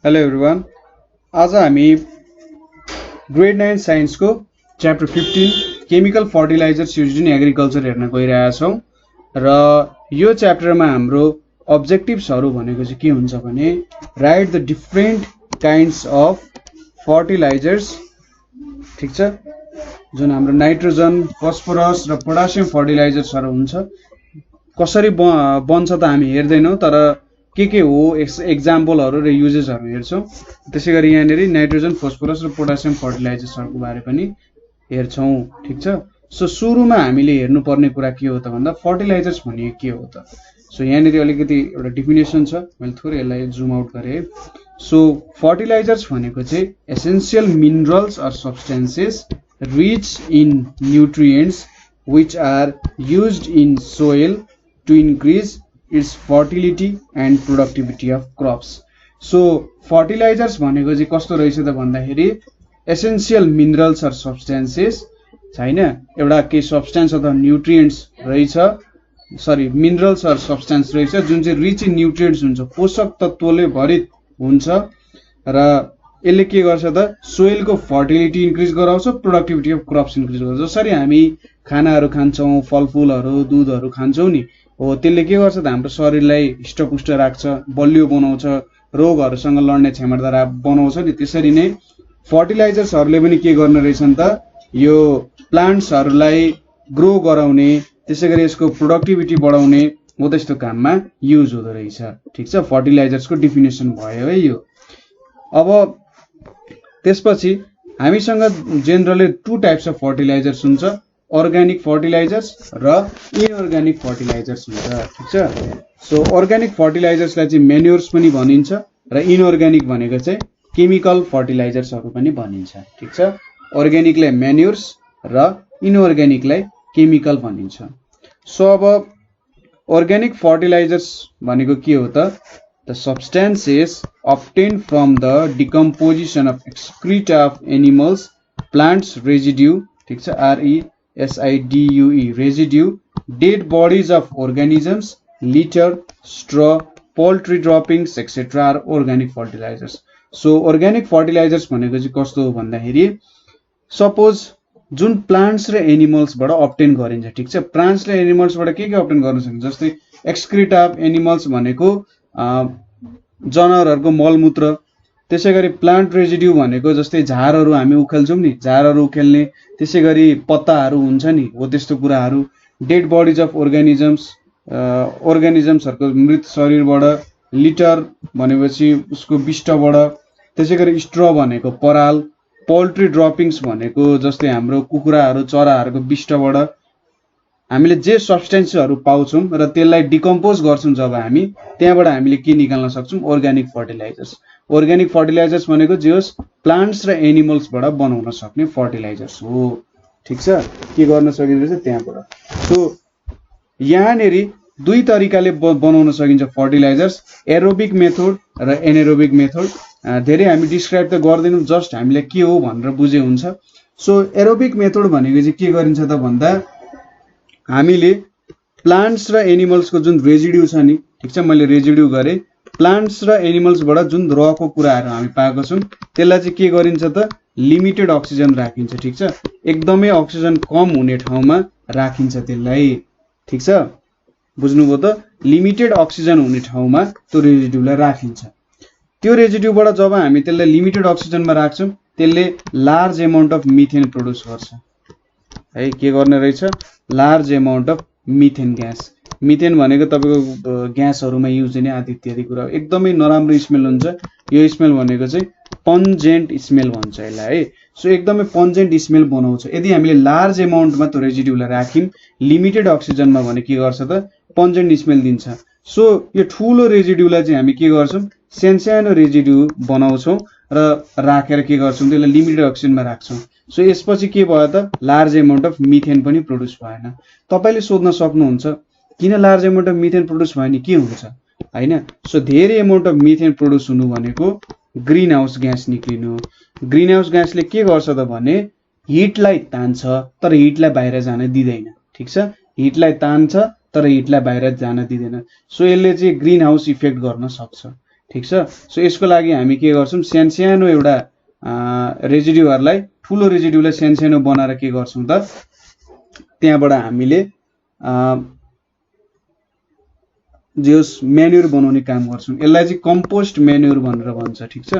Hello everyone. आज हामी grade 9 साइन्सको chapter 15 chemical fertilizers used in agriculture हेर्न गइरहेका छौँ र यो च्याप्टरमा हाम्रो अब्जेक्टिभ्सहरू भनेको चाहिँ के हुन्छ भने write the different kinds of fertilizers, ठीक छ, जुन हाम्रो नाइट्रोजन, फस्फोरस र पोटासियम फर्टिलाइजर्सहरू हुन्छ कसरी बन्छ त हामी हेर्दैनौँ, तर के हो एक्जाम्पलहरू र युजेसहरू हेर्छौँ। त्यसैगरी यहाँनेरि नाइट्रोजन, फस्फोरस र पोटासियम फर्टिलाइजर्सहरूको बारे पनि हेर्छौँ, ठीक छ। सो सुरुमा हामीले हेर्नुपर्ने कुरा के हो त भन्दा फर्टिलाइजर्स भनेको के हो त। सो यहाँनेरि अलिकति एउटा डिफिनेसन छ, मैले थोरै यसलाई जुम आउट गरेँ। सो फर्टिलाइजर्स भनेको चाहिँ essential minerals or substances rich in nutrients which are used in soil to increase its fertility and productivity of crops. So fertilizers भनेको चाहिँ कस्तो रहेछ त भन्दाखेरि एसेन्सियल मिनरल्स अर सब्सटेन्सेस छैन, एउटा केही सब्सटेन्स अथवा न्युट्रिएन्ट्स रहेछ, मिनरल्स अर सब्सटेन्स रहेछ जुन चाहिँ रिच इन न्युट्रिएन्ट्स हुन्छ, पोषक तत्त्वले भरित हुन्छ र यसले के गर्छ त सोइलको फर्टिलिटी इन्क्रिज गराउँछ, प्रोडक्टिभिटी अफ क्रप्स इन्क्रिज गर्छ। जसरी हामी खानाहरू खान्छौँ, फलफुलहरू, दुधहरू खान्छौँ नि, हो त्यसले के गर्छ त हाम्रो शरीरलाई हृष्टपुष्ट राख्छ, बलियो बनाउँछ, रोगहरूसँग लड्ने क्षमता बनाउँछ नि। त्यसरी नै फर्टिलाइजर्सहरूले पनि के गर्ने रहेछन् त यो प्लान्ट्सहरूलाई ग्रो गराउने, त्यसै गरी यसको प्रोडक्टिभिटी बढाउने हो त्यस्तो काममा युज हुँदो रहेछ, ठिक छ। फर्टिलाइजर्सको डिफिनेसन भयो है यो। अब त्यसपछि हामीसँग generally two types of fertilizers हुन्छ, अर्ग्यानिक फर्टिलाइजर्स र इनअर्ग्यानिक फर्टिलाइजर्स हुन्छ, ठिक छ। सो अर्ग्यानिक फर्टिलाइजर्सलाई चाहिँ मेन्युर्स पनि भनिन्छ र इनअर्ग्यानिक भनेको चाहिँ केमिकल फर्टिलाइजर्सहरू पनि भनिन्छ, ठिक छ। अर्ग्यानिकलाई मेन्युर्स र इनअर्ग्यानिकलाई केमिकल भनिन्छ। सो अब अर्ग्यानिक फर्टिलाइजर्स भनेको के हो त The substances obtained from the decomposition of excreta of animals, plants, residue, ठीक छ, RESIDUE, residue, dead bodies of organisms, litter, straw, poultry droppings, etc. are organic fertilizers. So organic fertilizers भनेको चाहिँ कस्तो हो भन्दाखेरि सपोज जुन प्लान्ट्स र एनिमल्सबाट obtain गरिन्छ, ठिक छ। प्लान्ट्स र एनिमल्सबाट के अब्टेन गर्न सकिन्छ, जस्तै एक्सक्रिटा अफ एनिमल्स भनेको जनावरहरूको मलमूत्र, त्यसै गरी प्लान्ट रेजिड्यू भनेको जस्तै झारहरू हामी उखेल्छौँ नि, झारहरू उखेल्ने, त्यसै गरी पत्ताहरू हुन्छ नि, हो त्यस्तो कुराहरू। डेड बडिज अफ अर्गानिजम्सहरूको मृत शरीरबाट, लिटर भनेपछि उसको विष्टबाट, त्यसै गरी स्ट्र भनेको पराल, पोल्ट्री ड्रपिङ्स भनेको जस्तै हाम्रो कुखुराहरू, चराहरूको विष्टबाट हामीले जे सब्सटेन्सहरू पाउँछौँ र त्यसलाई डिकम्पोज गर्छौँ जब हामी, त्यहाँबाट हामीले के निकाल्न सक्छौँ, अर्ग्यानिक फर्टिलाइजर्स। अर्ग्यानिक फर्टिलाइजर्स भनेको जे होस् प्लान्ट्स र एनिमल्सबाट बनाउन सक्ने फर्टिलाइजर्स हो, ठिक छ। के गर्न सकिन्छ त्यहाँबाट। सो यहाँनेरि दुई तरिकाले बनाउन सकिन्छ फर्टिलाइजर्स, एरोबिक मेथड र एनारोबिक मेथड। धेरै हामी डिस्क्राइब त गर्दैनौँ, जस्ट हामीले के हो भनेर बुझे हुन्छ। सो एरोबिक मेथड भनेको चाहिँ के गरिन्छ त भन्दा हामीले प्लान्ट्स र एनिमल्सको जुन रेजिड्यू छ नि, ठिक छ, मैले रेजिड्यू गरेँ, प्लान्ट्स र एनिमल्सबाट जुन रको कुराहरू हामी पाएको छौँ त्यसलाई चाहिँ के गरिन्छ त लिमिटेड अक्सिजन राखिन्छ, ठिक छ। एकदमै अक्सिजन कम हुने ठाउँमा राखिन्छ त्यसलाई, ठिक छ, बुझ्नुभयो त। लिमिटेड अक्सिजन हुने ठाउँमा त्यो रेजिड्यूलाई राखिन्छ। त्यो रेजिड्यूबाट जब हामी त्यसलाई लिमिटेड अक्सिजनमा राख्छौँ त्यसले large amount of methane produce गर्छ है। के गर्ने रहेछ, large amount of methane gas. Methane भनेको तपाईँको ग्यासहरूमा युज हुने आदि इत्यादि कुरा, एकदमै नराम्रो स्मेल हुन्छ। यो स्मेल भनेको चाहिँ पन्जेन्ट स्मेल भन्छ यसलाई है। सो एकदमै पन्जेन्ट स्मेल बनाउँछ। यदि हामीले लार्ज एमाउन्टमा त्यो रेजिड्यूलाई राख्यौँ लिमिटेड अक्सिजनमा भने के गर्छ त पन्जेन्ट स्मेल दिन्छ। सो यो ठुलो रेजिड्यूलाई चाहिँ हामी के गर्छौँ, सानो रेजिड्यू बनाउँछौँ र राखेर के गर्छौँ, त्यसलाई लिमिटेड अक्सिजनमा राख्छौँ। सो यसपछि के भयो त लार्ज एमाउन्ट अफ मिथेन पनि प्रोड्युस भएन। तपाईँले सोध्न सक्नुहुन्छ किन large amount of methane produce भयो नि, के हुन्छ होइन। सो धेरै एमाउन्ट अफ मिथेन प्रोड्युस हुनु भनेको ग्रिन हाउस ग्यास निक्लिनु। ग्रिन हाउस ग्यासले के गर्छ त भने हिटलाई तान्छ तर हिटलाई बाहिर जान दिँदैन, ठिक छ। हिटलाई तान्छ तर हिटलाई बाहिर जान दिँदैन। सो यसले चाहिँ ग्रिन हाउस इफेक्ट गर्न सक्छ। ठीक छ। सो यसको लागि हामी के गर्छौं, सानो एउटा रेजिड्युहरूलाई, ठुलो रेजिड्युलाई सानो बनाएर के गर्छौं त त्यहाँबाट हामीले जस म्यान्युर बनाउने काम गर्छौं। यसलाई चाहिँ कम्पोस्ट म्यान्युर भनेर भन्छ, ठीक छ।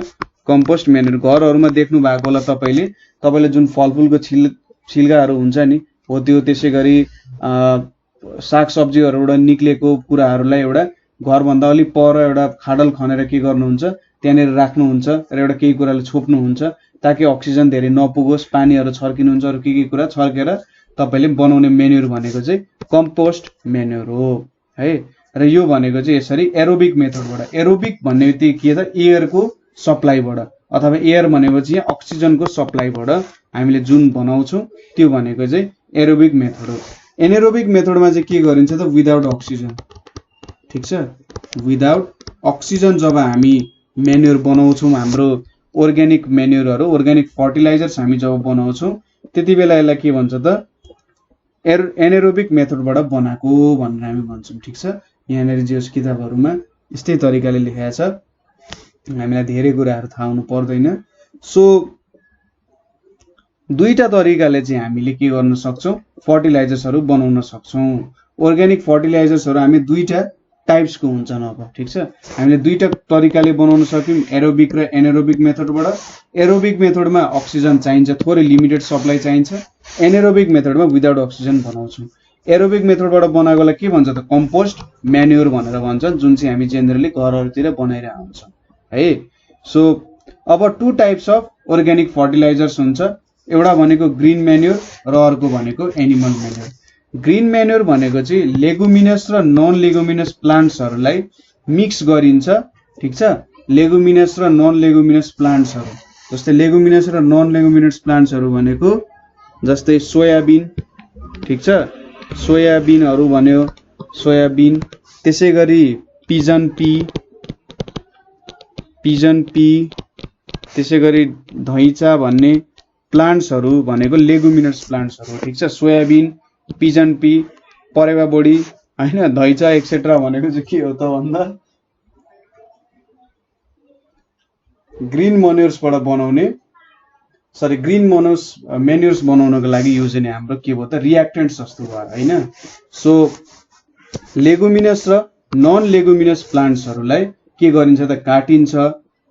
कम्पोस्ट म्यान्युर घरहरुमा देख्नु भएको होला तपाईले जुन फलफुलको छिल्काहरू हुन्छ नि हो त्यो, त्यसैगरी सागसब्जीहरुबाट निक्लेको कुराहरूलाई एउटा घरभन्दा अलि पर एउटा खाडल खनेर के गर्नुहुन्छ त्यहाँनेर राख्नुहुन्छ र एउटा केही कुराले छोप्नुहुन्छ ताकि अक्सिजन धेरै नपुगोस्, पानीहरु छर्किनुहुन्छ, अरु के कुरा छर्केर तपाईले बनाउने म्यान्युर भनेको चाहिँ कम्पोस्ट म्यान्युर हो है। र यो भनेको चाहिँ यसरी एरोबिक मेथडबाट, एरोबिक भन्ने बित्तिकै के त एयरको सप्लाईबाट अथवा एयर भनेपछि यहाँ अक्सिजनको सप्लाईबाट हामीले जुन बनाउँछौं त्यो भनेको चाहिँ एरोबिक मेथड हो। एनारोबिक मेथडमा चाहिँ के गरिन्छ त विदाउट अक्सिजन, ठीक छ। विदाउट अक्सिजन जब हामी म्यान्युर बनाउँछौं, हाम्रो अर्ग्यानिक म्यान्युरहरु, अर्ग्यानिक फर्टिलाइजर्स हामी जब बनाउँछौं त्यतिबेला यसलाई के भन्छ त एनारोबिक मेथडबाट बनाएको भनेर हामी भन्छौं, ठीक छ। यहाँनेर जस किताबहरुमा यस्तै तरिकाले लेखेको छ, हामीलाई धेरै कुराहरु थाहा हुनु पर्दैन। सो दुईटा तरिकाले चाहिँ हामीले के गर्न सक्छौं, फर्टिलाइजर्सहरु बनाउन सक्छौं। अर्ग्यानिक फर्टिलाइजर्सहरु हामी दुईटा टाइप्सको हुन्छन् अब, ठीक छ। हामीले दुईटा तरिकाले बनाउन सक्यौं, एरोबिक र एनारोबिक मेथडबाट। एरोबिक मेथडमा अक्सिजन चाहिन्छ, थोरै लिमिटेड सप्लाई चाहिन्छ। एनारोबिक मेथडमा विदाउट अक्सिजन बनाउँछौं। एरोबिक मेथडबाट बनाएकोलाई के भन्छ त कम्पोस्ट म्यान्युर भनेर भन्छन्, जुन चाहिँ हामी जेनरली घरहरुतिर बनाइरहेका हुन्छौं है। सो अब two types of organic fertilizers हुन्छ, एउटा भनेको ग्रीन म्यान्युर र अर्को भनेको एनिमल म्यान्युर। ग्रीन म्यान्युर भनेको चाहिँ लेगुमिनस र नन लेगुमिनस प्लान्ट्सहरुलाई मिक्स गरिन्छ, ठीक छ। लेगुमिनस र नन लेगुमिनस प्लान्ट्सहरु, जस्तै लेगुमिनस र नन लेगुमिनस प्लान्ट्सहरु भनेको जस्तै सोयाबिन, ठीक छ। सोयाबिनहरु भन्यो, सोयाबिन, त्यसैगरी पिजन पी, त्यसैगरी धैचा भन्ने प्लान्ट्सहरु भनेको लेगुमिनस प्लान्ट्सहरु, ठीक छ। सोयाबिन, पिजन पी, परेवा बोडी हैन, धैचा एक्सेट्रा भनेको चाहिँ के हो त भन्दा ग्रीन म्यान्युर्सबाट बनाउने, सरी ग्रीन म्यान्युर्स बनाउनको लागि युज हुने हाम्रो के भयो त रिएक्टेन्ट्स जस्तो भयो हैन। सो लेगुमिनस र नन लेगुमिनस प्लान्ट्सहरुलाई के गरिन्छ त काटिन्छ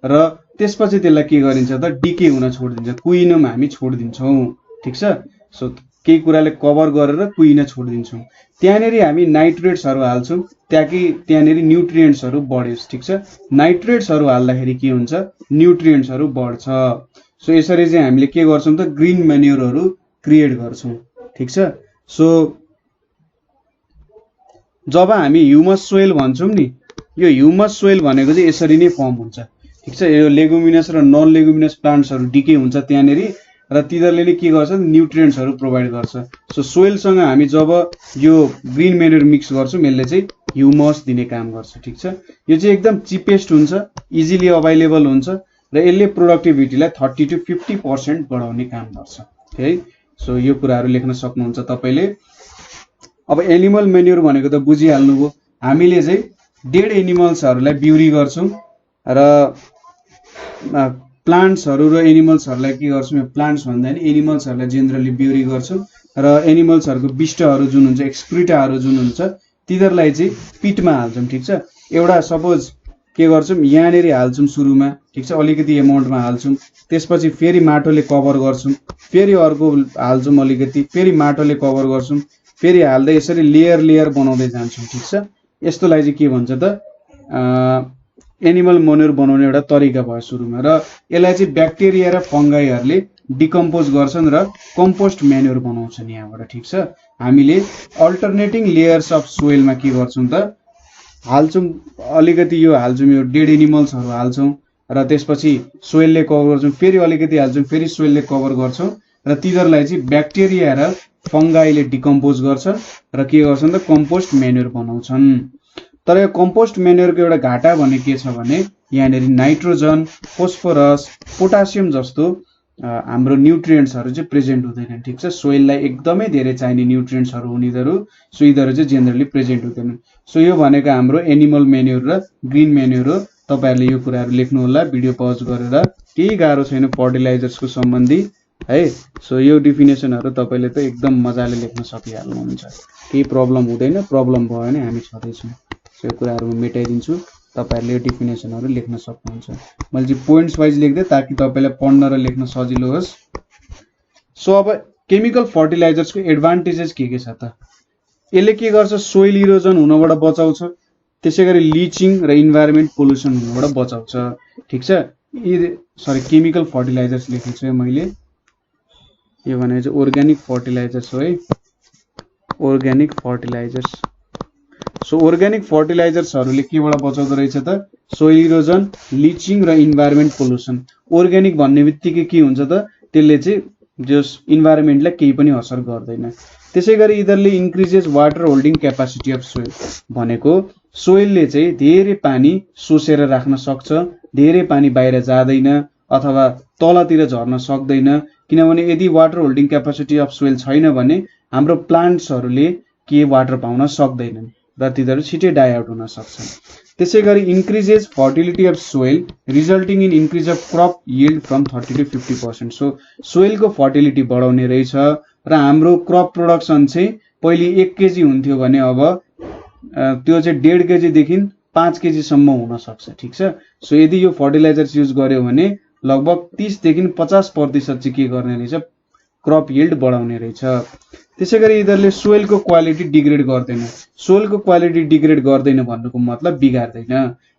र त्यसपछि त्यसलाई के गरिन्छ त डिके हुन छोड्दिन्छ, कुहिनमा हामी छोड्दिन्छौं, ठीक छ। सो केही कुराले कभर गरेर कुहिन छोड्दिन्छौं। त्यहाँनेरि हामी नाइट्रेट्सहरु हाल्छौं ताकि त्यहाँनेरि न्यूट्रिएन्ट्सहरु बढोस्, ठीक छ। नाइट्रेट्सहरु हाल्दाखेरि के हुन्छ, न्यूट्रिएन्ट्सहरु बढ्छ। सो यसरी चाहिँ हामीले के गर्छौं त ग्रीन म्यान्युरहरु क्रिएट गर्छौं, ठीक छ। सो जब हामी ह्युमस सोइल भन्छौं नि, यो ह्युमस सोइल भनेको चाहिँ यसरी नै फर्म हुन्छ, ठीक छ। यो लेगुमिनस र नन लेगुमिनस प्लान्ट्सहरु डिके हुन्छ त्यहाँनेरि र तिनीहरुले नै के गर्छ न्यूट्रिएन्ट्सहरु प्रोवाइड गर्छ। सो सोइलसँग हामी जब यो ग्रीन म्यान्युर मिक्स गर्छौं यसले चाहिँ ह्युमस दिने काम गर्छ, ठीक छ। यो चाहिँ एकदम चिपेस्ट हुन्छ, इजिली अवेलेबल हुन्छ र यसले प्रोडक्टिभिटीलाई 30 to 50% बढाउने काम गर्छ है। सो यो कुराहरु लेख्न सक्नुहुन्छ तपाईले। अब एनिमल म्यान्युर भनेको त बुझिहाल्नुभयो, हामीले चाहिँ डेड एनिमल्सहरुलाई ब्युरी गर्छौं र प्लान्ट्सहरु र एनिमल्सहरुलाई के गर्छौं, प्लान्ट्स भन्दा नि एनिमल्सहरुलाई जेनरली ब्युरी गर्छौं र एनिमल्सहरुको बिष्टहरु जुन हुन्छ, एक्सक्रिटाहरु जुन हुन्छ, तिनीहरुलाई चाहिँ पिटमा हाल्छौं, ठीक छ। एउटा सपोज के गर्छौं यहाँनेरि हाल्छौं सुरुमा, ठीक छ, अलिकति अमाउन्टमा हाल्छौं, त्यसपछि फेरि माटोले कभर गर्छौं, फेरि अर्को हाल्छौं अलिकति, फेरि माटोले कभर गर्छौं, फेरि हाल्दै यसरी लेयर लेयर बनाउँदै जान्छौं, ठीक छ। यस्तोलाई चाहिँ के भन्छ त एनिमल म्यान्युर बनाउने एउटा तरिका भयो सुरुमा। र यसलाई चाहिँ ब्याक्टेरिया र फंगाईहरुले डिकम्पोज गर्छन् र कम्पोस्ट म्यान्युर बनाउँछन् यहाँबाट, ठीक छ। हामीले अल्टरनेटिङ लेयर्स अफ सोइलमा के गर्छौं त हाल्छौं, अलिकति यो हाल्छौं, यो डेड एनिमल्सहरु हाल्छौं र त्यसपछि सोइलले कभर गर्छौं, फेरि अलिकति हाल्छौं, फेरि सोइलले कभर गर्छौं र तिनीहरुलाई चाहिँ ब्याक्टेरिया र फंगाईले डिकम्पोज गर्छन् र के गर्छन् त कम्पोस्ट म्यान्युर बनाउँछन्। तर यो कम्पोस्ट म्यान्युरको एउटा घाटा भने के छ भने यहाँनेरि नाइट्रोजन, फोस्फोरस, पोटासियम जस्तो हाम्रो न्यूट्रिएन्ट्सहरु चाहिँ प्रेजेन्ट हुँदैनन्, ठीक छ। सोइललाई एकदमै धेरै चाहिने न्यूट्रिएन्ट्सहरु हुनेहरु सो यिनीहरु चाहिँ जेनरली प्रेजेन्ट हुँदैनन्। सो यो भनेको हाम्रो एनिमल म्यान्युर र ग्रीन म्यान्युर हो। तपाईहरुले यो कुराहरु लेख्नु होला भिडियो पज गरेर। केही गाह्रो छैन फर्टिलाइजर्सको सम्बन्धी है। सो यो डेफिनेसनहरु तपाईले त एकदम मजाले लेख्न सकिहाल्नुहुन्छ, केही प्रब्लम हुँदैन। प्रब्लम भयो भने हामी छँदै छौं। सो यो कुराहरु म मेटाइदिन्छु, तपाईहरुले यो डेफिनेसनहरु लेख्न सक्नुहुन्छ। मैले चाहिँ पोइन्ट्स वाइज लेख्दै ताकि तपाईलाई पढ्न र लेख्न सजिलो होस्। सो अब केमिकल फर्टिलाइजर्सको एडभान्टेजेस के छ त? यसले के गर्छ? सोइल इरोजन हुनबाट बचाउँछ, त्यसैगरी लिचिङ र इन्भाइरोमेन्ट पोल्युसन हुनबाट बचाउँछ। ठीक छ? सरी केमिकल फर्टिलाइजर्स लेखेको छु मैले, यो भने चाहिँ अर्ग्यानिक फर्टिलाइजर्स हो है, अर्ग्यानिक फर्टिलाइजर्स। सो अर्ग्यानिक फर्टिलाइजर्सहरुले केबाट बचाउँदो रहेछ त? सोइल इरोजन, लिचिङ र इन्भाइरोमेन्ट पोल्युसन। अर्ग्यानिक भन्ने बित्तिकै के हुन्छ त? त्यसले चाहिँ जस इन्भाइरोमेन्टलाई केही पनि असर गर्दैन। त्यसैगरी यिनीहरुले increases water holding capacity of soil, भनेको सोइलले चाहिँ धेरै पानी सोसेर राख्न सक्छ, धेरै पानी बाहिर जादैन अथवा तलतिर झर्न सक्दैन। किनभने यदि water holding capacity of soil छैन भने हाम्रो प्लान्ट्सहरुले के वाटर पाउन सक्दैनन् र तिनीहरु छिटै डाई आउट हुन सक्छन्। त्यसैगरी increases fertility of soil resulting in increase of crop yield from 30 to 50%। So सोइलको फर्टिलिटी बढाउने रहेछ र हाम्रो क्रप प्रोडक्सन चाहिँ पहिले 1 केजी हुन्थ्यो भने अब त्यो चाहिँ 1.5 केजी देखि 5 केजी सम्म हुन सक्छ। ठीक छ? सो यदि यो फर्टिलाइजर्स युज गर्यो भने लगभग 30 देखि 50% चाहिँ के गर्ने रहेछ? क्रप यील्ड बढाउने रहेछ। त्यसैगरी यिनीहरुले सोइलको क्वालिटी डिग्रेड गर्दैन। सोइलको क्वालिटी डिग्रेड गर्दैन भन्नुको मतलब बिगार्दैन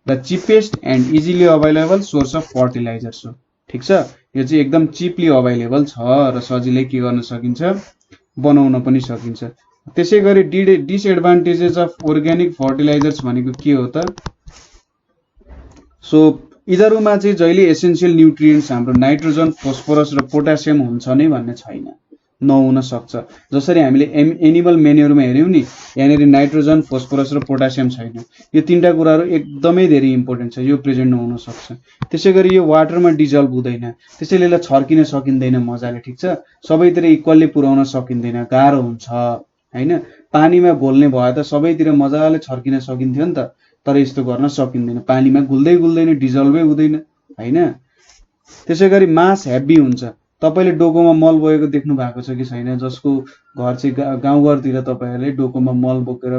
र cheapest and easily available source of fertilizers हो। ठीक छ? यो चाहिँ एकदम चिपली अवेलेबल छ र सजिलै के गर्न सकिन्छ? बनाउन पनि सकिन्छ। त्यसैगरी डिसएडभान्टेजेस अफ अर्ग्यानिक फर्टिलाइजर्स भनेको के हो त? सो यिनीहरुमा चाहिँ जहिले एसेन्शियल न्युट्रिएन्ट्स हाम्रो नाइट्रोजन, फोस्फोरस र पोटासियम हुन्छ नै भन्ने छैन, नहुन सक्छ। जसरी हामीले एनिमल मेन्युरमा हेर्यौं नि, यहाँनेरि नाइट्रोजन, फोस्फोरस र पोटासियम छैन। यो तीनटा कुराहरु एकदमै धेरै इम्पोर्टेन्ट छ, यो प्रेजेन्ट नहुन सक्छ। त्यसैगरी यो वाटरमा डिजल्भ हुँदैन, त्यसैले यसलाई छर्किन सकिँदैन मजाले। ठीक छ? सबैतिर इक्वली पुर्याउन सकिँदैन, गाह्रो हुन्छ हैन। पानीमा घोल्ने भए त सबैतिर मजाले छर्किन सकिन्थ्यो नि त, तर यस्तो गर्न सकिँदैन। पानीमा घुल्दै घुल्दैन, डिजल्भै हुँदैन हैन। त्यसैगरी मास हेभी हुन्छ। तपाईले डोकोमा मल बोकेको देख्नु भएको छ कि छैन? जसको घर चाहिँ गाउँघरतिर तपाईहरुले डोकोमा मल बोकेर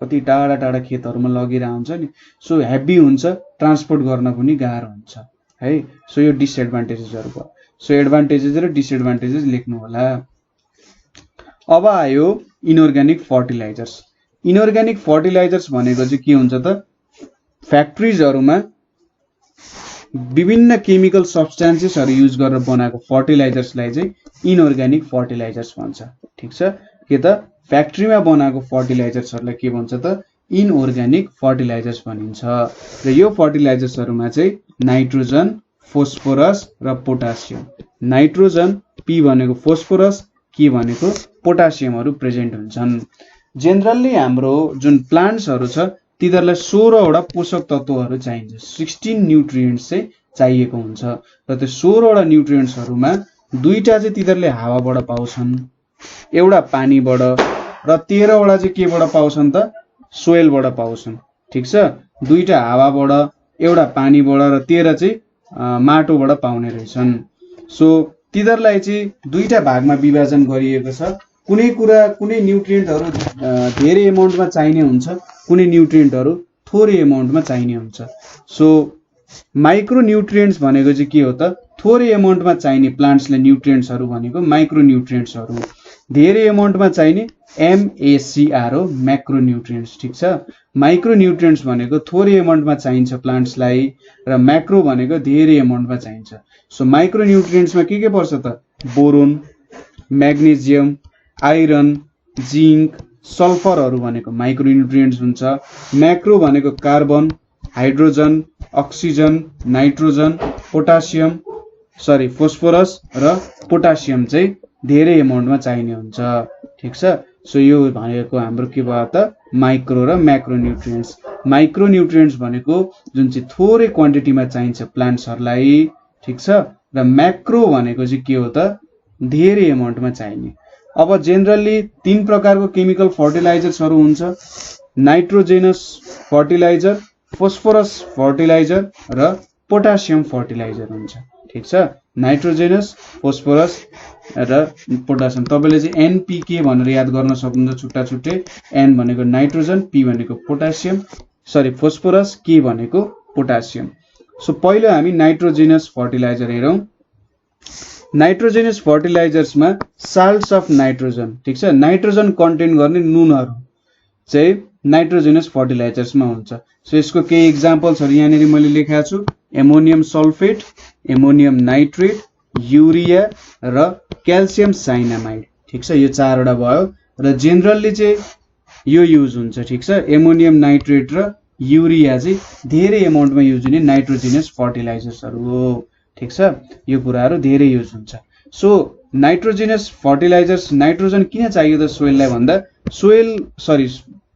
कति टाढा टाढा खेतहरुमा लगेर आउँछ नि। सो हेभी हुन्छ, ट्रान्सपोर्ट गर्न पनि गाह्रो हुन्छ है। सो यो डिसएडभान्टेजेसहरु भयो। सो एडभान्टेजेस र डिसएडभान्टेजेस लेख्नु होला। अब आयो इनअर्ग्यानिक फर्टिलाइजर्स। इनअर्ग्यानिक फर्टिलाइजर्स भनेको चाहिँ के हुन्छ त? फ्याक्ट्रीजहरुमा विभिन्न केमिकल सब्स्टेन्सेसहरु युज गरेर बनाएको फर्टिलाइजर्सलाई चाहिँ इनअर्ग्यानिक फर्टिलाइजर्स भन्छ। ठीक छ? के त? फ्याक्ट्रीमा बनाएको फर्टिलाइजर्सहरुलाई के भन्छ त? इनअर्ग्यानिक फर्टिलाइजर्स भनिन्छ। र यो फर्टिलाइजर्सहरुमा चाहिँ नाइट्रोजन, फोस्फोरस र पोटासियम, नाइट्रोजन पी भनेको फोस्फोरस, के भनेको पोटासियमहरु प्रेजेन्ट हुन्छन्। जेनरली हाम्रो जुन प्लान्ट्सहरु छ तिनीहरुलाई 16 वटा पोषक तत्वहरु चाहिन्छ, 16 न्युट्रिएन्ट्स चाहिँ चाहिएको हुन्छ। र त्यो 16 वटा न्युट्रिएन्ट्सहरुमा दुईटा चाहिँ तिनीहरुले हावाबाट पाउँछन्, एउटा पानीबाट र 13 वटा चाहिँ केबाट पाउँछन् त? सोइलबाट पाउँछन्। ठीक छ? दुईटा हावाबाट, एउटा पानीबाट र 13 चाहिँ माटोबाट पाउने रहेछन्। सो तिनीहरुलाई चाहिँ दुईटा भागमा विभाजन गरिएको छ। कुनै न्युट्रिएन्टहरु धेरै एमाउन्टमा चाहिने हुन्छ, कुनै न्युट्रिएन्टहरु थोरै एमाउन्टमा चाहिने हुन्छ। सो माइक्रो न्युट्रिएन्ट्स भनेको चाहिँ के हो त? थोरै एमाउन्टमा चाहिने प्लान्ट्सलाई न्युट्रिएन्ट्सहरु भनेको माइक्रो न्युट्रिएन्ट्सहरु, धेरै एमाउन्टमा चाहिने MACR हो, म्याक्रो न्युट्रिएन्ट्स। ठीक छ? माइक्रो न्युट्रिएन्ट्स भनेको थोरै एमाउन्टमा चाहिन्छ प्लान्ट्सलाई र म्याक्रो भनेको धेरै एमाउन्टमा चाहिन्छ। सो माइक्रो न्युट्रिएन्ट्समा के पर्छ त? बोरोन, म्याग्नेशियम, आइरन, जिंक, सल्फरहरु भनेको माइक्रो न्युट्रिएन्ट्स हुन्छ। म्याक्रो भनेको carbon, hydrogen, oxygen, nitrogen, potassium, phosphorus र पोटासियम चाहिँ धेरै एमाउन्टमा चाहिने हुन्छ। ठीक छ? सो यो भनेको हाम्रो के भयो त? माइक्रो र म्याक्रो न्युट्रिएन्ट्स। माइक्रो न्युट्रिएन्ट्स भनेको जुन चाहिँ थोरै क्वान्टिटीमा चाहिन्छ प्लान्ट्सहरुलाई। ठीक छ? र म्याक्रो भनेको चाहिँ के हो त? धेरै एमाउन्टमा चाहिने। अब जेनरली 3 प्रकारको केमिकल फर्टिलाइजर्सहरु हुन्छ। नाइट्रोजेनस फर्टिलाइजर, फोस्फोरस फर्टिलाइजर र पोटासियम फर्टिलाइजर हुन्छ। ठिक छ, नाइट्रोजेनस, फोस्फोरस र पोटासियम। तपाईले चाहिँ एनपीके भनेर याद गर्न सक्नुहुन्छ छुट्टा छुट्टै। एन भनेको नाइट्रोजन, पी भनेको पोटासियम, सरी फोस्फोरस, के भनेको पोटासियम। सो पहिलो हामी नाइट्रोजेनस फर्टिलाइजर हेरौँ। नाइट्रोजेनस फर्टिलाइजर्समा साल्ट्स अफ नाइट्रोजन, ठिक छ, नाइट्रोजन कन्टेन गर्ने नुनहरू चाहिँ नाइट्रोजेनस फर्टिलाइजर्समा हुन्छ। सो यसको केही इक्जाम्पल्सहरू यहाँनिर मैले लेखेको छु। Ammonium sulphate, ammonium nitrate, urea र क्याल्सियम साइनामाइड। ठिक छ, यो चारवटा भयो र जेनरली चाहिँ यो युज हुन्छ। ठिक छ, एमोनियम नाइट्रेट र युरिया चाहिँ धेरै एमाउन्टमा युज हुने नाइट्रोजेनस फर्टिलाइजर्सहरू हो। ठिक छ, यो कुराहरू धेरै युज हुन्छ। सो नाइट्रोजेनस फर्टिलाइजर्स, नाइट्रोजन किन चाहियो त सोइललाई भन्दा,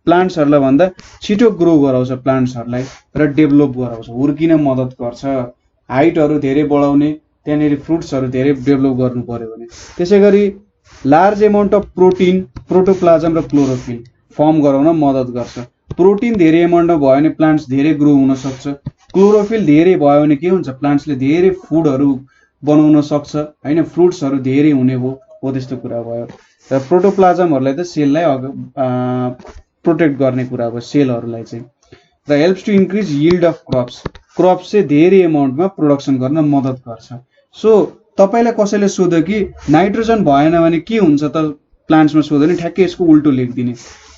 प्लान्ट्सहरूलाई भन्दा छिटो ग्रो गराउँछ प्लान्ट्सहरूलाई र डेभलप गराउँछ, हुर्किन मद्दत गर्छ, हाइटहरू धेरै बढाउने, त्यहाँनिर फ्रुट्सहरू धेरै डेभलप गर्नु पर्यो भने। त्यसै गरी large amount of protein, protoplasm र क्लोरोफिल फर्म गराउन मद्दत गर्छ। प्रोटिन धेरै एमाउन्टमा भयो भने प्लान्ट्स धेरै ग्रो हुन सक्छ। क्लोरोफिल धेरै भयो भने के हुन्छ, प्लान्ट्सले धेरै फुडहरू बनाउन सक्छ हैन, फ्रुट्सहरू धेरै हुने भयो, हो त्यस्तो कुरा भयो। र प्रोटोप्लाज्महरूलाई त सेललाई प्रोटेक्ट गर्ने कुरा हो सेलहरूलाई चाहिँ। र helps to increase yield of crops, crops चाहिँ धेरै एमाउन्टमा प्रोडक्सन गर्न मद्दत गर्छ। सो तपाईलाई कसैले सोध्यो कि नाइट्रोजन भएन भने के हुन्छ त प्लान्ट्समा सोध्यो भने ठ्याक्कै यसको उल्टो लेखिदिने।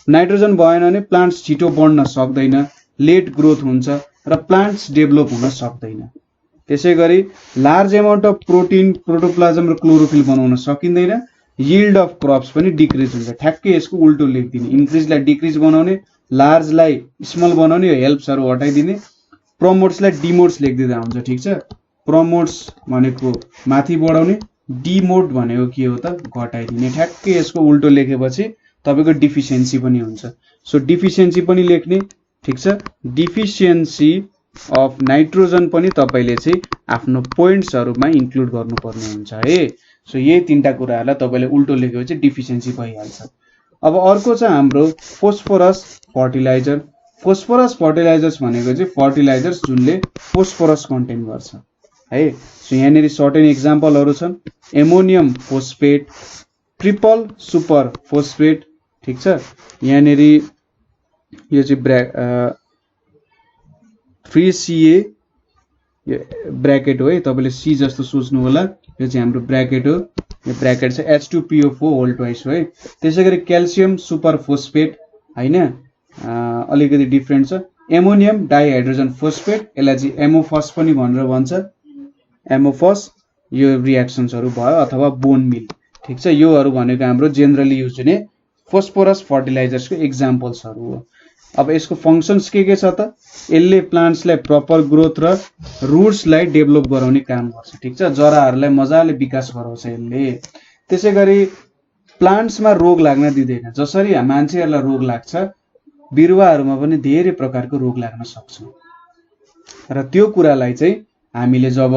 नाइट्रोजन भएन भने प्लान्ट्स छिटो बढ्न सक्दैन, लेट ग्रोथ हुन्छ र प्लान्ट्स डेभलप हुन सक्दैन। त्यसै गरी large amount of protein, protoplasm र क्लोरोफिल बनाउन सकिँदैन, यिल्ड अफ क्रप्स पनि डिक्रिज हुन्छ। ठ्याक्कै यसको उल्टो लेखिदिने, इन्क्रिजलाई डिक्रिज बनाउने, लार्जलाई स्मल बनाउने, हेल्प्सहरू हटाइदिने, प्रमोट्सलाई डिमोट्स लेखिदिँदा हुन्छ। ठिक छ, प्रमोट्स भनेको माथि बढाउने, डिमोट भनेको के हो त घटाइदिने। ठ्याक्कै यसको उल्टो लेखेपछि तपाईँको डिफिसियन्सी पनि हुन्छ। सो डिफिसियन्सी पनि लेख्ने। ठिक छ, डिफिसियन्सी अफ नाइट्रोजन पनि तपाईँले चाहिँ आफ्नो पोइन्ट्सहरूमा इन्क्लुड गर्नुपर्ने हुन्छ है। सो यही तीनटा कुराहरूलाई तपाईँले उल्टो लेखेपछि डिफिसियन्सी भइहाल्छ। अब अर्को चाहिँ हाम्रो फोस्फोरस फर्टिलाइजर। फोस्फोरस फर्टिलाइजर्स भनेको चाहिँ फर्टिलाइजर्स जुनले फोस्फोरस कन्टेन गर्छ है। सो यहाँनिर सर्टेन इक्जाम्पलहरू छन्। Ammonium phosphate, triple super phosphate. ठिक छ, यहाँनिर यो चाहिँ 3CA ब्र्याकेट हो है, तपाईँले सी जस्तो सोच्नु होला, यो चाहिँ हाम्रो ब्र्याकेट हो, यो ब्र्याकेट चाहिँ H2PO4 होल ट्वाइस हो है। त्यसै गरी क्याल्सियम सुपर फोस्फेट होइन, अलिकति डिफ्रेन्ट छ। एमोनियम डाइहाइड्रोजन फोस्फेट, यसलाई चाहिँ एमोफस पनि भनेर भन्छ, एमोफस। यो रियाक्सन्सहरू भयो अथवा बोन मिल। ठिक छ, योहरू भनेको हाम्रो जेनरली युज हुने फोस्फोरस फर्टिलाइजर्सको इक्जाम्पल्सहरू हो। अब यसको फङ्सन्स के छ त, यसले प्लान्ट्सलाई प्रपर ग्रोथ र रुट्सलाई डेभलप गराउने काम गर्छ। ठिक छ, जराहरूलाई मजाले विकास गराउँछ यसले। त्यसै गरी प्लान्ट्समा रोग लाग्न दिँदैन। जसरी मान्छेहरूलाई रोग लाग्छ, बिरुवाहरूमा पनि धेरै प्रकारको रोग लाग्न सक्छ र त्यो कुरालाई चाहिँ हामीले जब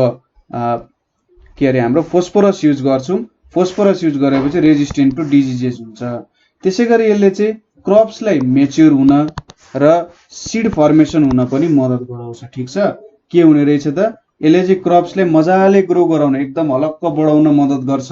के अरे हाम्रो फोस्फोरस युज गर्छौँ, फोस्फोरस युज गरेपछि रेजिस्टेन्ट टु डिजिजेस हुन्छ। त्यसै गरी यसले चाहिँ क्रप्सलाई मेच्योर हुन र सिड फर्मेसन हुन पनि मद्दत गराउँछ। ठिक छ, के हुने रहेछ त, यसले चाहिँ क्रप्सलाई मजाले ग्रो गराउन, एकदम हलक्क बढाउन मद्दत गर्छ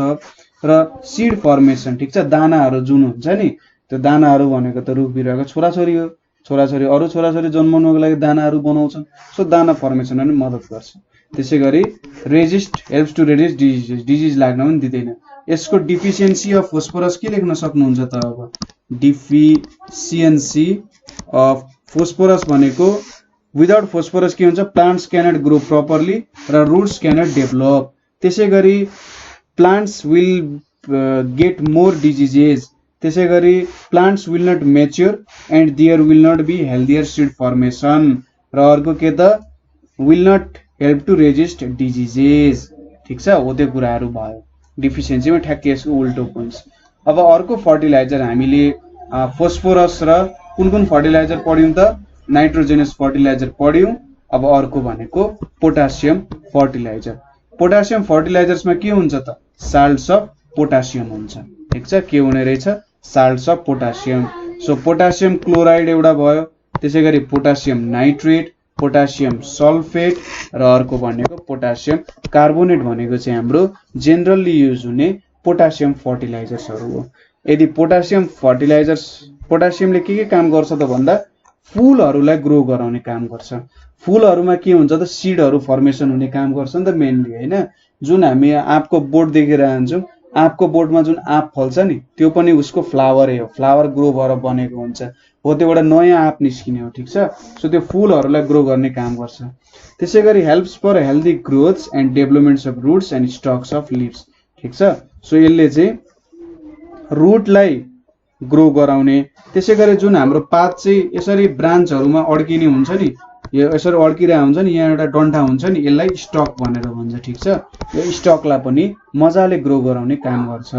र सिड फर्मेसन। ठिक छ, दानाहरू जुन हुन्छ नि, त्यो दानाहरू भनेको त रुख बिरुवाको छोराछोरी हो, छोराछोरी अरू छोराछोरी जन्माउनको लागि दानाहरू बनाउँछन्। सो दाना फर्मेसन पनि मद्दत गर्छ। त्यसै गरी helps to resist diseases, disease लाग्न पनि दिँदैन। यसको डिफिसियन्सी अफ फोस्फोरस के लेख्न सक्नुहुन्छ त, अब डिफिसियन्सी अफ फोस्फोरस भनेको विदाउट फोस्फोरस के हुन्छ, प्लान्ट्स क्यानट ग्रो प्रपरली र रुट्स क्यानट डेभलप। त्यसै गरी plants will get more diseases. त्यसै गरी plants will not mature and there will not be healthier seed formation. र अर्को के त, will not help to resist diseases. ठिक छ, हो त्यो कुराहरू भयो डिफिसियन्सीमा ठ्याक्कै यसको उल्टो पोइन्ट्स। अब अर्को फर्टिलाइजर हामीले फोस्फोरस र कुन कुन फर्टिलाइजर पढ्यौँ त, नाइट्रोजेनस फर्टिलाइजर पढ्यौँ। अब अर्को भनेको पोटासियम फर्टिलाइजर। पोटासियम फर्टिलाइजर्समा के हुन्छ त, साल्ट्स अफ पोटासियम हुन्छ। ठिक छ, के हुने रहेछ, salts of potassium. So potassium chloride एउटा भयो, त्यसै गरी पोटासियम नाइट्रेट, पोटासियम सल्फेट र अर्को भनेको पोटासियम कार्बोनेट भनेको चाहिँ हाम्रो जेनरली युज हुने पोटासियम फर्टिलाइजर्सहरू हो। यदि पोटासियमले के काम गर्छ त भन्दा फुलहरूलाई ग्रो गराउने काम गर्छ। फुलहरूमा के हुन्छ त सिडहरू फर्मेसन हुने काम गर्छ नि त मेनली हैन। जुन हामी आँपको बोट देखेर आन्छौँ, आँपको बोटमा जुन आँप फल्छ नि त्यो पनि उसको फ्लावरै हो, फ्लावर ग्रो भएर बनेको हुन्छ हो, त्योबाट नयाँ आँप निस्किने हो। ठिक छ, सो त्यो फुलहरूलाई ग्रो गर्ने काम गर्छ। त्यसै गरी helps for healthy growths and developments of roots and stocks of leaves. ठिक छ, सो यसले चाहिँ रुटलाई ग्रो गराउने। त्यसै गरी जुन हाम्रो पात चाहिँ यसरी ब्रान्चहरूमा अड्किने हुन्छ नि, यो यसरी अड्किरहेको हुन्छ नि, यहाँ एउटा डन्ठा हुन्छ नि, यसलाई स्टक भनेर भन्छ। ठिक छ, यो स्टकलाई पनि मजाले ग्रो गराउने काम गर्छ।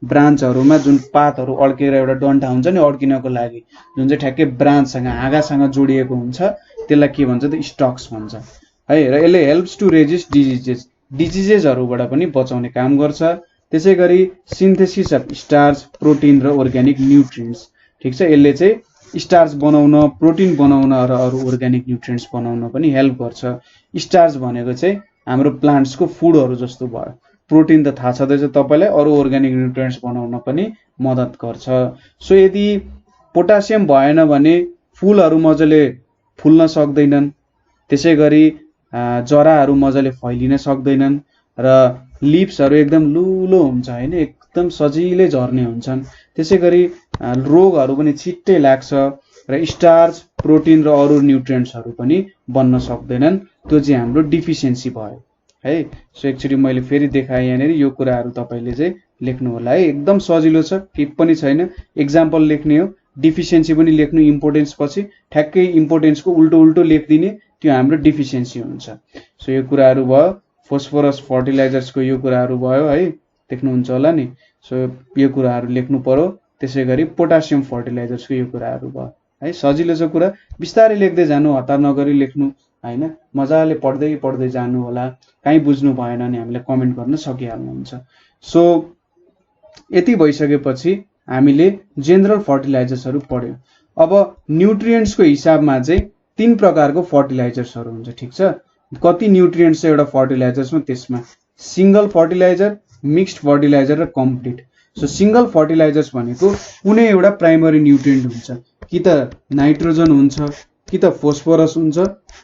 ब्रान्चहरूमा जुन पातहरू अड्केर एउटा डन्ठा हुन्छ नि अड्किनको लागि, जुन चाहिँ ठ्याक्कै ब्रान्चसँग हाँगासँग जोडिएको हुन्छ, त्यसलाई के भन्छ त स्टक्स भन्छ है। र यसले हेल्प्स टु रेजिस्ट डिजिजेसहरूबाट पनि बचाउने काम गर्छ। त्यसै गरी सिन्थेसिस अफ स्टार्च, प्रोटिन र अर्ग्यानिक न्युट्रिएन्ट्स। ठिक छ, यसले चाहिँ स्टार्च बनाउन, प्रोटिन बनाउन र अरू अर्ग्यानिक न्युट्रिएन्ट्स बनाउन पनि हेल्प गर्छ। स्टार्च भनेको चाहिँ हाम्रो प्लान्ट्सको फुडहरू जस्तो भयो। प्रोटिन त थाहा छँदैछ तपाईँलाई, अरू अर्ग्यानिक न्युट्रिएन्ट्स बनाउन पनि मद्दत गर्छ। सो यदि पोटासियम भएन भने फुलहरू मजाले फुल्न सक्दैनन्, त्यसै गरी जराहरू मजाले फैलिन सक्दैनन् र लिप्सहरू एकदम लुलो हुन्छ हैन, एकदम सजिलै झर्ने हुन्छन्। त्यसै गरी रोगहरू पनि छिट्टै लाग्छ र स्टार्च, प्रोटिन र अरू न्युट्रिएन्ट्सहरू पनि बन्न सक्दैनन्। त्यो चाहिँ हाम्रो डिफिसियन्सी भयो है। सो एकचोटि मैले फेरि देखाएँ यहाँनिर, यो कुराहरू तपाईँले चाहिँ लेख्नु होला है। एकदम सजिलो छ, केही पनि छैन, एक्जाम्पल लेख्ने हो, डिफिसियन्सी पनि लेख्नु इम्पोर्टेन्स पछि, ठ्याक्कै इम्पोर्टेन्सको उल्टो लेखिदिने, त्यो हाम्रो डिफिसियन्सी हुन्छ। सो यो कुराहरू भयो। फोस्फोरस फर्टिलाइजर्सको यो कुराहरू भयो है, देख्नुहुन्छ होला नि। सो यो कुराहरू लेख्नु पर्यो। त्यसै गरी पोटासियम फर्टिलाइजर्सको यो कुराहरू भयो है। सजिलो छ कुरा, बिस्तारै लेख्दै जानु, हतार नगरी लेख्नु हैन, मजाले पढ्दै जानु होला। कहीँ बुझ्नु भएन भने हामीलाई कमेन्ट गर्न सकिहाल्नुहुन्छ। सो यति भइसकेपछि हामीले जेनरल फर्टिलाइजर्सहरू पढ्यौँ। अब न्युट्रिएन्ट्सको हिसाबमा चाहिँ 3 प्रकारको फर्टिलाइजर्सहरू हुन्छ। ठिक छ, कति न्युट्रिएन्ट्स छ एउटा फर्टिलाइजर्समा, त्यसमा सिंगल फर्टिलाइजर, मिक्स्ड फर्टिलाइजर र कम्प्लिट। सो सिंगल फर्टिलाइजर्स भनेको कुनै एउटा प्राइमरी न्युट्रिएन्ट हुन्छ, कि त नाइट्रोजन हुन्छ, कि त फोस्फोरस हुन्छ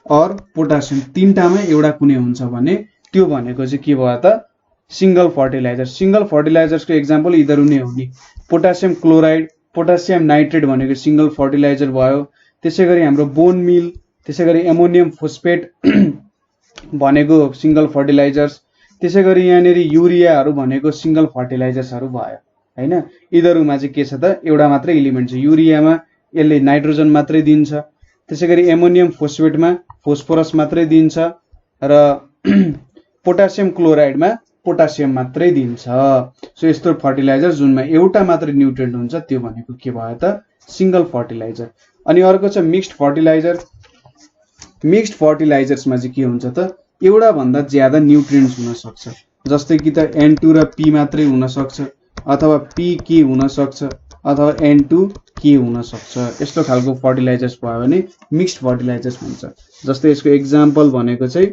और पोटासियम, तीनटामा एउटा कुनै हुन्छ भने त्यो भनेको चाहिँ के भयो त सिंगल फर्टिलाइजर। सिंगल फर्टिलाइजर्सको एक्जाम्पल यिनीहरू नै हो नि, पोटासियम क्लोराइड, पोटासियम नाइट्रेट भनेको सिंगल फर्टिलाइजर भयो। त्यसै गरी हाम्रो बोन मिल, त्यसै गरी एमोनियम फोस्फेट भनेको सिंगल फर्टिलाइजर्स। त्यसै गरी यहाँनिर युरियाहरू भनेको सिंगल फर्टिलाइजर्सहरू भयो हैन। यिनीहरूमा चाहिँ के छ त एउटा मात्रै एलिमेन्ट छ, युरियामा यसले नाइट्रोजन मात्रै दिन्छ, त्यसै गरी एमोनियम फोस्फेटमा फोस्फोरस मात्रै दिन्छ र पोटासियम क्लोराइडमा पोटासियम मात्रै दिन्छ। सो यस्तो फर्टिलाइजर जुनमा एउटा मात्रै न्युट्रिएन्ट हुन्छ त्यो भनेको के भयो त सिंगल फर्टिलाइजर। अनि अर्को छ मिक्स्ड फर्टिलाइजर। मिक्स्ड फर्टिलाइजर्समा चाहिँ के हुन्छ त एउटा भन्दा ज्यादा न्युट्रिएन्ट्स हुन सक्छ, जस्तै कि त N2 र P मात्रै हुन सक्छ, अथवा PK हुन सक्छ, अथवा N2K हुन सक्छ। यस्तो खालको फर्टिलाइजर्स भयो भने मिक्स्ड फर्टिलाइजर्स भन्छ। जस्तै यसको एक्जाम्पल भनेको चाहिँ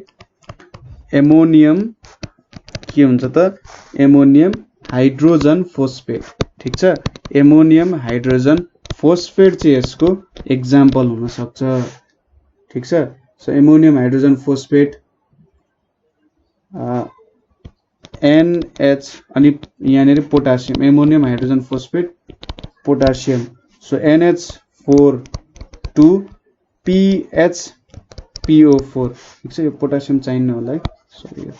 एमोनियम के हुन्छ त एमोनियम हाइड्रोजन फोस्फेट। ठिक छ, एमोनियम हाइड्रोजन फोस्फेट चाहिँ यसको एक्जाम्पल हुन सक्छ। ठिक छ, so ammonium hydrogen phosphate NH अनि यहाँनिर potassium, ammonium hydrogen phosphate potassium. So NH4 2 PHPO4। ठिक छ, यो पोटासियम चाहिन्न होला है, सरी।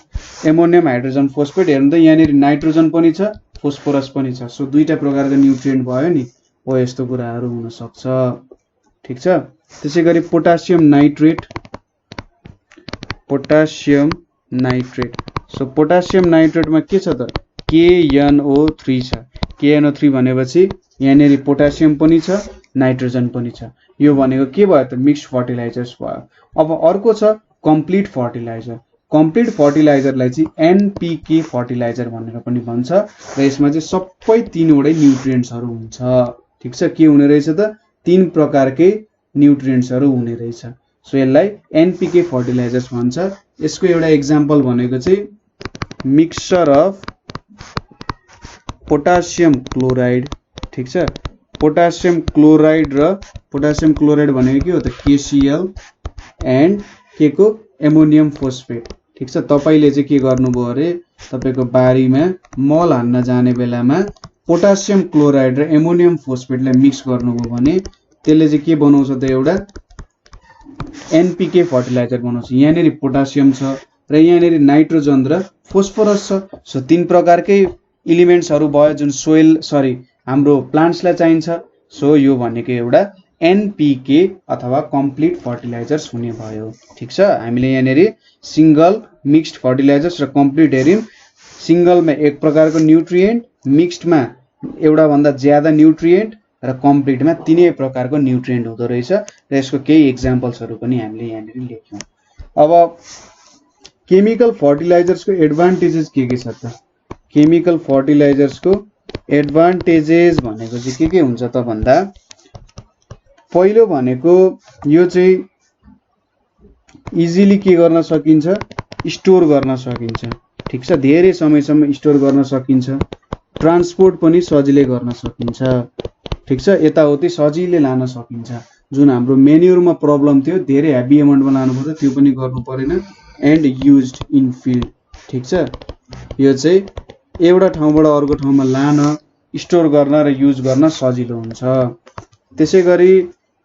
एमोनियम हाइड्रोजन फोस्फेट हेर्नु त यहाँनिर नाइट्रोजन पनि छ, फोस्फोरस पनि छ। सो दुईटा प्रकारको न्युट्रिएन्ट भयो नि, हो यस्तो कुराहरू हुन सक्छ। ठिक छ, त्यसै गरी potassium nitrate, potassium nitrate. So potassium नाइट्रेटमा के छ त KNO3 छ। KNO3 भनेपछि यहाँनिर पोटासियम पनि छ, नाइट्रोजन पनि छ। यो भनेको के भयो त मिक्स्ड फर्टिलाइजर्स भयो। अब अर्को छ कम्प्लिट फर्टिलाइजर। कम्प्लिट फर्टिलाइजरलाई चाहिँ NPK फर्टिलाइजर भनेर पनि भन्छ र यसमा चाहिँ सबै 3 वटै न्युट्रिएन्ट्सहरू हुन्छ। ठिक छ, के हुने रहेछ त 3 प्रकारकै न्युट्रिएन्ट्सहरू हुने रहेछ। सो यसलाई एनपीके फर्टिलाइजर्स भन्छ। यसको एउटा एक्जाम्पल भनेको चाहिँ मिक्सचर अफ पोटासियम क्लोराइड, ठीक छ। पोटासियम क्लोराइड र पोटासियम क्लोराइड भनेको के हो त KCl एन्ड के को एमोनियम फोस्फेट, ठीक छ। तपाईले चाहिँ के गर्नुभयो अरे तपाईको बारीमा मल हान्न जाने बेलामा पोटासियम क्लोराइड र एमोनियम फोस्फेटलाई मिक्स गर्नुभयो भने त्यसले चाहिँ के बनाउँछ त एउटा एनपीके फर्टिलाइजर बनाउँछ। यहाँनेरि पोटासियम छ र यहाँनेरि नाइट्रोजन र फोस्फोरस छ। सो तीन प्रकारकै इलिमेन्ट्सहरु भयो जुन हाम्रो प्लान्ट्सलाई चाहिन्छ। सो यो भनेको एउटा एनपीके अथवा कम्प्लिट फर्टिलाइजर्स हुने भयो, ठीक छ। हामीले यहाँनेरि सिंगल मिक्स्ड फर्टिलाइजर्स र कम्प्लिट हेर्यौं। सिंगलमा एक प्रकारको न्युट्रिएन्ट, मिक्स्डमा एउटा भन्दा ज्यादा न्युट्रिएन्ट र कम्प्लिटमा तीनै प्रकारको न्युट्रिएन्ट हुँदो रहेछ र यसको केही एक्जाम्पल्सहरु पनि हामीले यहाँनेरि लेख्यौं। अब केमिकल फर्टिलाइजर्सको एडभान्टेजेस के छ त? केमिकल फर्टिलाइजर्सको एडभान्टेजेस भनेको चाहिँ के हुन्छ त भन्दा पहिलो भनेको यो चाहिँ इजिली के गर्न सकिन्छ, स्टोर गर्न सकिन्छ, ठीक छ। धेरै समयसम्म स्टोर गर्न सकिन्छ। ट्रान्सपोर्ट पनि सजिलै गर्न सकिन्छ, ठीक छ। यताउति सजिलै लान सकिन्छ। जुन हाम्रो मेन्युरमा प्रब्लम थियो धेरै हेभी अमाउन्टमा लानु पर्यो त्यो पनि गर्नु परेन। एन्ड युज्ड इन फिल्ड, ठीक छ। यो चाहिँ एउटा ठाउँबाट अर्को ठाउँमा लान, स्टोर गर्न र युज गर्न सजिलो हुन्छ। त्यसैगरी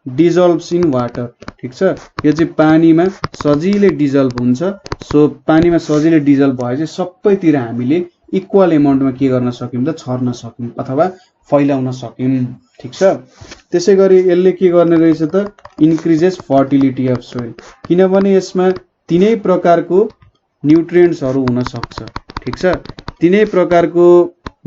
डिजल्भ्स इन वाटर, ठीक छ। यो चाहिँ पानीमा सजिलै डिजल्भ हुन्छ। सो पानीमा सजिलै डिजल्भ भए चाहिँ सबैतिर हामीले इक्वल अमाउन्टमा के गर्न सक्यौं त छर्न सक्यौं अथवा फैलाउन सक्यौं, ठीक छ। त्यसैगरी यसले के गर्ने रहेछ त इन्क्रिजेस फर्टिलिटी अफ सोइल, किनभने यसमा तीनै प्रकारको न्युट्रिएन्ट्सहरु हुन सक्छ, ठीक छ। तीनै प्रकारको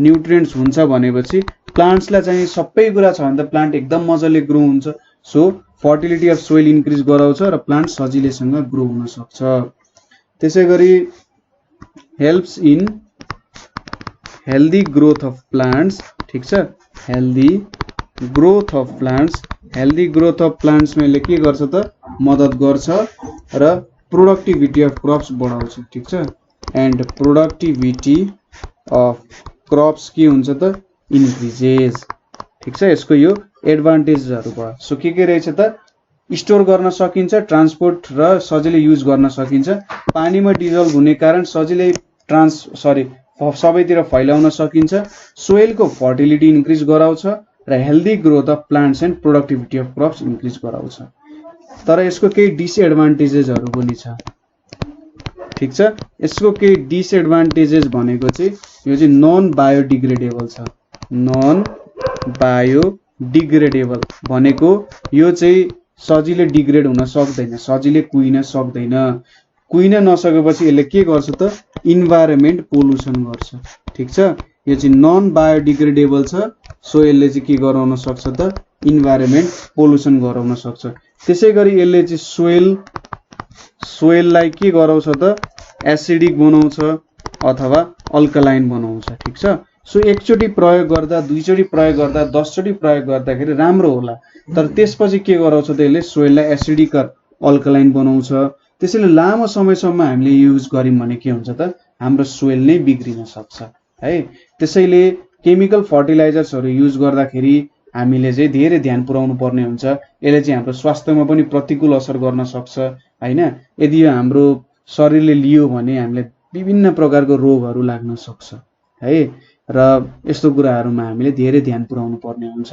न्युट्रिएन्ट्स हुन्छ भनेपछि प्लान्ट्सलाई चाहिँ सबै कुरा छ भने त प्लान्ट एकदम मजाले ग्रो हुन्छ। So fertility of soil increase गराउँछ र प्लान्ट सजिलैसँग ग्रो हुन सक्छ। त्यसैगरी helps in healthy growth of plants, ठीक छ। Healthy growth of plants, healthy growth of प्लान्ट्समा यसले के गर्छ त मद्दत गर्छ र प्रोडक्टिभिटी अफ क्रप्स बढाउँछ, ठीक छ। एन्ड प्रोडक्टिभिटी अफ क्रप्स के हुन्छ त इन्क्रिजेस, ठीक छ। यसको यो एडभान्टेजहरु भयो। सो के रहेछ त स्टोर गर्न सकिन्छ, ट्रान्सपोर्ट र सजिलै युज गर्न सकिन्छ। पानीमा डिजल्भ हुने कारण सजिलै सबैतिर फैलाउन सकिन्छ। सोइलको फर्टिलिटी इन्क्रिज गराउँछ र healthy growth of plants and productivity of crops increase गराउँछ। तर यसको केही डिसएडभान्टेजेसहरु पनि छ, ठीक छ। यसको केही डिसएडभान्टेजेस भनेको चाहिँ यो चाहिँ नन बायोडिग्रेडेबल छ। नन बायोडिग्रेडेबल भनेको यो चाहिँ सजिलै डिग्रेड हुन सक्दैन, सजिलै कुहिन सक्दैन। कुहिन नसकेपछि यसले के गर्छ त इन्भाइरोमेन्ट पोल्युसन गर्छ, ठीक छ। यो चाहिँ नन बायोडिग्रेडेबल छ। सो यसले चाहिँ के गराउन सक्छ त इन्भाइरोमेन्ट पोल्युसन गराउन सक्छ। त्यसैगरी यसले चाहिँ सोइललाई के गराउँछ त एसिडिक बनाउँछ अथवा अल्कलाइन बनाउँछ, ठीक छ। सो एकचोटी प्रयोग गर्दा, दुईचोटी प्रयोग गर्दा, 10 चोटी प्रयोग गर्दाखेरि राम्रो होला। तर त्यसपछि के गराउँछ त यसले सोइललाई एसिडिक अल्कलाइन बनाउँछ। त्यसैले लामो समयसम्म हामीले युज गर्यौं भने के हुन्छ त हाम्रो सोइल नै बिग्रिन सक्छ है। त्यसैले केमिकल फर्टिलाइजर्सहरु युज गर्दाखेरि हामीले चाहिँ धेरै ध्यान पुर्याउनु पर्ने हुन्छ। यसले चाहिँ हाम्रो स्वास्थ्यमा पनि प्रतिकूल असर गर्न सक्छ हैन। यदि यो हाम्रो शरीरले लियो भने हामीले विभिन्न प्रकारको रोगहरु लाग्न सक्छ है। र यस्तो कुराहरुमा हामीले धेरै ध्यान पुर्याउनु पर्ने हुन्छ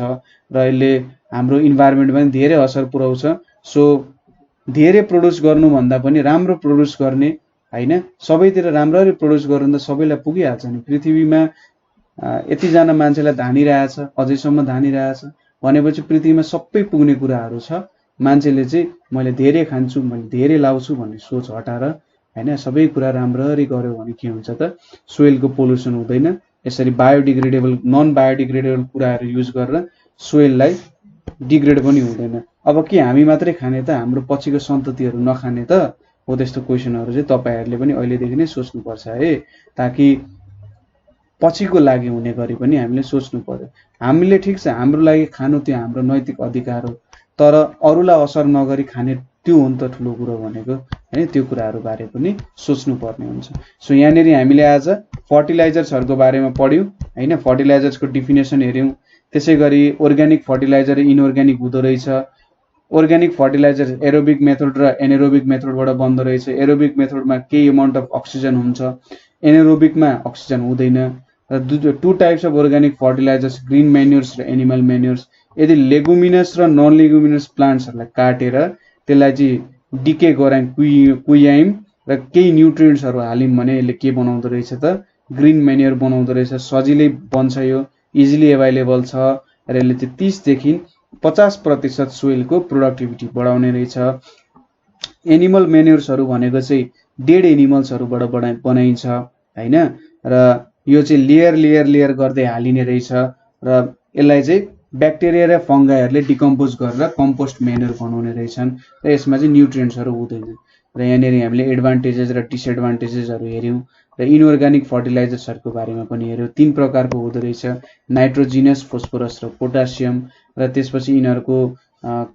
र यसले हाम्रो इन्भाइरोमेन्टमा पनि धेरै असर पुर्याउँछ। सो धेरै प्रोड्युस गर्नु भन्दा पनि राम्रो प्रोड्युस गर्ने हैन, सबैतिर राम्ररी प्रोड्युस गर्न त सबैलाई पुगिहाल्छ नि। पृथ्वीमा यति जना मान्छेलाई धानिरहेछ, अझैसम्म धानिरहेछ भनेपछि पृथ्वीमा सबै पुग्ने कुराहरु छ। मान्छेले चाहिँ मैले धेरै खान्छु, मैले धेरै लाउँछु भन्ने सोच हटाएर हैन सबै कुरा राम्ररी गर्यो भने के हुन्छ त सोइलको पोल्युसन हुँदैन। यसरी बायोडिग्रेडेबल नन बायोडिग्रेडेबल कुराहरु युज गरेर सोइललाई डिग्रेड पनि हुँदैन। अब के हामी मात्रै खाने त हाम्रो पछिको सन्ततिहरु नखाने त हो? त्यस्तो क्वेशनहरु चाहिँ तपाईहरुले पनि अहिलेदेखि नै सोच्नु पर्छ है, ताकि पछिको लागि हुने गरी पनि हामीले सोच्नु पर्यो। हामीले ठीक छ हाम्रो लागि खानु त्यो हाम्रो नैतिक अधिकार हो, तर अरूलाई असर नगरी खाने त्यो हो नि त ठुलो कुरो भनेको हैन। त्यो कुराहरु बारे पनि सोच्नु पर्ने हुन्छ। सो यहाँनेरि हामीले आज फर्टिलाइजर्सहरुको बारेमा पढ्यौं हैन। फर्टिलाइजर्सको डेफिनेसन हेर्यौं। त्यसैगरी अर्ग्यानिक फर्टिलाइजर र इनअर्ग्यानिक हुँदो रहेछ। अर्ग्यानिक फर्टिलाइजर एरोबिक मेथड र एनारोबिक मेथडबाट बन्दो रहेछ। एरोबिक मेथडमा केही अमाउन्ट अफ अक्सिजन हुन्छ, एनारोबिकमा अक्सिजन हुँदैन। र two types of organic fertilizers, green manures र एनिमल म्यान्युर्स। यदि लेगुमिनस र नन लेगुमिनस प्लान्ट्सहरुलाई काटेर त्यसलाई चाहिँ डिके गरायौं, कुयायौं र केही न्युट्रिएन्ट्सहरु हाल्यौं भने यसले के बनाउँदो रहेछ त ग्रीन म्यान्युर बनाउँदो रहेछ। सजिलै बन्छ, यो इजिली एभाइलेबल छ र यसले चाहिँ 30 देखि 50% सोइलको प्रोडक्टिभिटी बढाउने रहेछ। एनिमल म्यान्युर्सहरु भनेको चाहिँ डेड एनिमल्सहरुबाट बनाइन्छ हैन। र यो चाहिँ लेयर गर्दै हालिने रहेछ र यसलाई चाहिँ ब्याक्टेरिया र फंगाइहरुले डिकम्पोज गरेर कम्पोस्ट म्यान्युर बनाउने रहेछन् र यसमा चाहिँ न्युट्रिएन्ट्सहरु हुँदैन। र यहाँनेरि हामीले एडभान्टेजेस र डिसएडभान्टेजेसहरु हेर्यौं र इनअर्ग्यानिक फर्टिलाइजर्सहरुको बारेमा पनि हेर्यौं। 3 प्रकारको हुँदो रहेछ, नाइट्रोजिनस, फोस्फोरस र पोटासियम। र त्यसपछि यिनीहरुको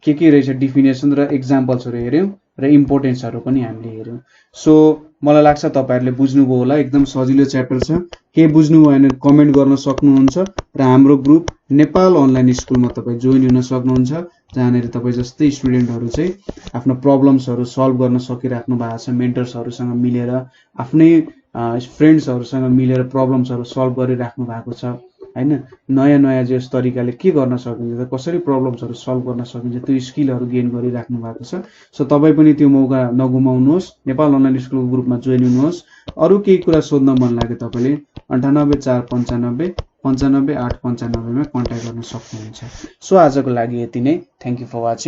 के रहेछ डेफिनेसन र एक्जाम्पल्सहरु हेर्यौं र इम्पोर्टेन्सहरु पनि हामीले हेर्यौं। सो मलाई लाग्छ तपाईहरुले बुझ्नुभयो होला, एकदम सजिलो च्याप्टर छ। के बुझ्नु भएन कमेन्ट गर्न सक्नुहुन्छ र हाम्रो ग्रुप नेपाल अनलाइन स्कुलमा तपाई जोइन हुन सक्नुहुन्छ, जहाँनेरि तपाई जस्तै स्टुडेन्टहरु चाहिँ आफ्नो प्रब्लम्सहरु सल्भ गर्न सकिराख्नु भएको छ। मेन्टर्सहरुसँग मिलेर, आफ्नै फ्रेन्ड्सहरुसँग मिलेर प्रब्लम्सहरु सल्भ गरिराख्नु भएको छ हैन। नयाँ जस तरिकाले के गर्न सकिन्छ, कसरी प्रब्लम्सहरु सल्भ गर्न सकिन्छ, त्यो स्किलहरु गेन गरिराख्नु भएको छ। सो तपाई पनि त्यो मौका नगुमाउनुहोस्, नेपाल अनलाइन स्कुलको ग्रुपमा जोइन हुनुहोस्। अरु केही कुरा सोध्न मन लाग्यो तपाईले 98 495 95 895 मा कन्ट्याक्ट गर्न सक्नुहुन्छ। सो आजको लागि यति नै। Thank you for watching.